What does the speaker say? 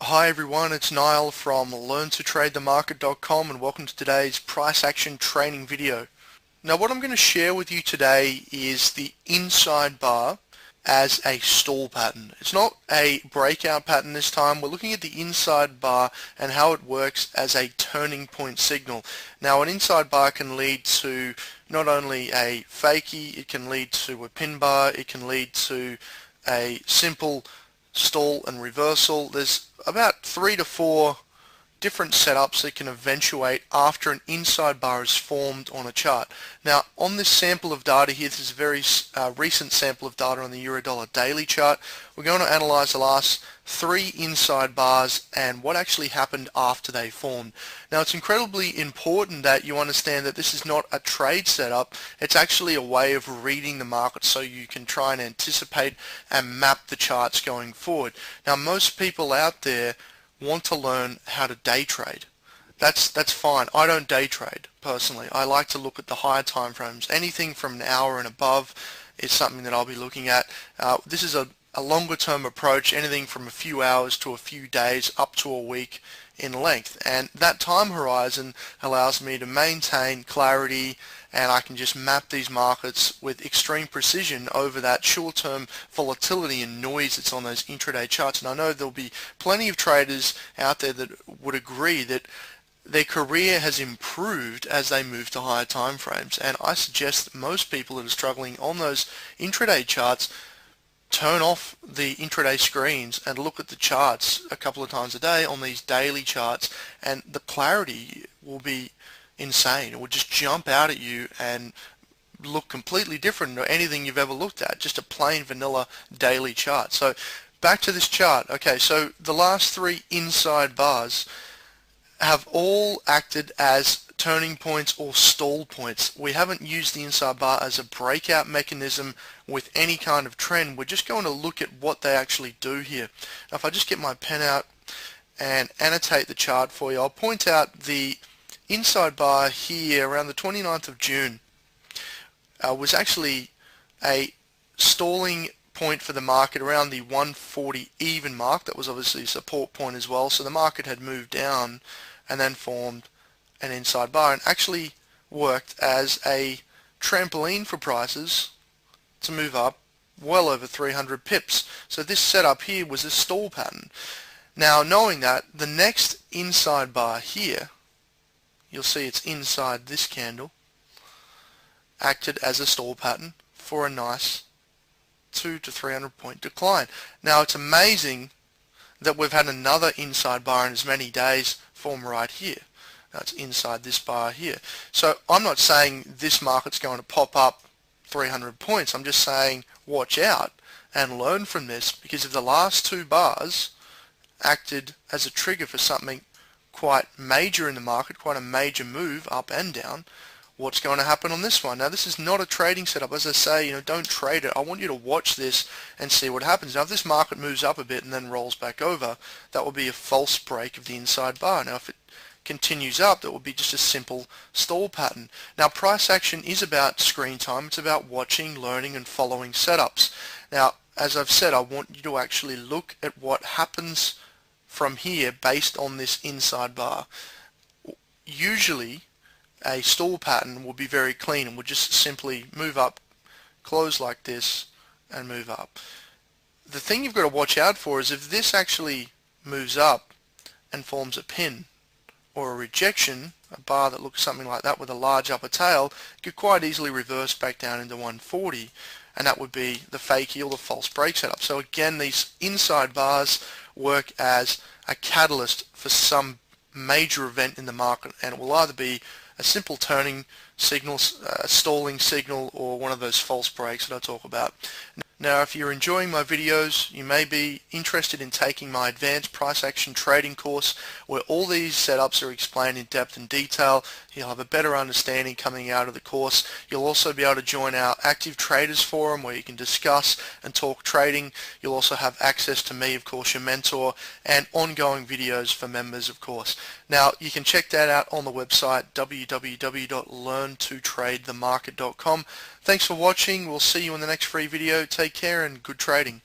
Hi everyone, it's Niall from LearnToTradeTheMarket.com and welcome to today's price action training video. Now what I'm going to share with you today is the inside bar as a stall pattern. It's not a breakout pattern this time. We're looking at the inside bar and how it works as a turning point signal. Now an inside bar can lead to not only a fakie, it can lead to a pin bar, it can lead to a simple stall and reversal. There's about 3 to 4 different setups that can eventuate after an inside bar is formed on a chart. Now on this sample of data here, this is a very recent sample of data on the Euro-Dollar daily chart. We're going to analyze the last 3 inside bars and what actually happened after they formed. Now it's incredibly important that you understand that this is not a trade setup, it's actually a way of reading the market so you can try and anticipate and map the charts going forward. Now most people out there want to learn how to day trade. That's fine. I don't day trade personally. I like to look at the higher time frames. Anything from an hour and above is something that I'll be looking at. This is a longer term approach, anything from a few hours to a few days up to a week in length, and that time horizon allows me to maintain clarity, and I can just map these markets with extreme precision over that short-term volatility and noise that's on those intraday charts. And I know there'll be plenty of traders out there that would agree that their career has improved as they move to higher time frames, and I suggest that most people that are struggling on those intraday charts turn off the intraday screens and look at the charts a couple of times a day on these daily charts, and the clarity will be insane. It will just jump out at you and look completely different to anything you've ever looked at, just a plain vanilla daily chart. So back to this chart. Okay, so the last 3 inside bars have all acted as turning points or stall points. We haven't used the inside bar as a breakout mechanism with any kind of trend. We're just going to look at what they actually do here. Now if I just get my pen out and annotate the chart for you, I'll point out the inside bar here around the 29th of June was actually a stalling point for the market around the 140 even mark. That was obviously a support point as well, so the market had moved down and then formed an inside bar and actually worked as a trampoline for prices to move up well over 300 pips. So this setup here was a stall pattern. Now knowing that, the next inside bar here, you'll see it's inside this candle, acted as a stall pattern for a nice 200 to 300 point decline. Now it's amazing that we've had another inside bar in as many days form right here. Now it's inside this bar here. So I'm not saying this market's going to pop up 300 points. I'm just saying watch out and learn from this, because if the last 2 bars acted as a trigger for something quite major in the market, quite a major move up and down, what's going to happen on this one? Now this is not a trading setup. As I say, don't trade it. I want you to watch this and see what happens. Now if this market moves up a bit and then rolls back over, that will be a false break of the inside bar. Now if it continues up, that will be just a simple stall pattern. Now price action is about screen time. It's about watching, learning and following setups. Now as I've said, I want you to actually look at what happens from here based on this inside bar. Usually a stall pattern will be very clean and will just simply move up, close like this and move up. The thing you've got to watch out for is if this actually moves up and forms a pin or a rejection, a bar that looks something like that with a large upper tail, it could quite easily reverse back down into 140, and that would be the fakie or the false break setup. So again, these inside bars work as a catalyst for some major event in the market, and it will either be a simple turning signal, a stalling signal, or one of those false breaks that I talk about. Now if you're enjoying my videos, you may be interested in taking my advanced price action trading course, where all these setups are explained in depth and detail. You'll have a better understanding coming out of the course. You'll also be able to join our active traders forum where you can discuss and talk trading. You'll also have access to me, of course, your mentor, and ongoing videos for members, of course. Now you can check that out on the website www.learntotradethemarket.com. Thanks for watching. We'll see you in the next free video. Take care and good trading.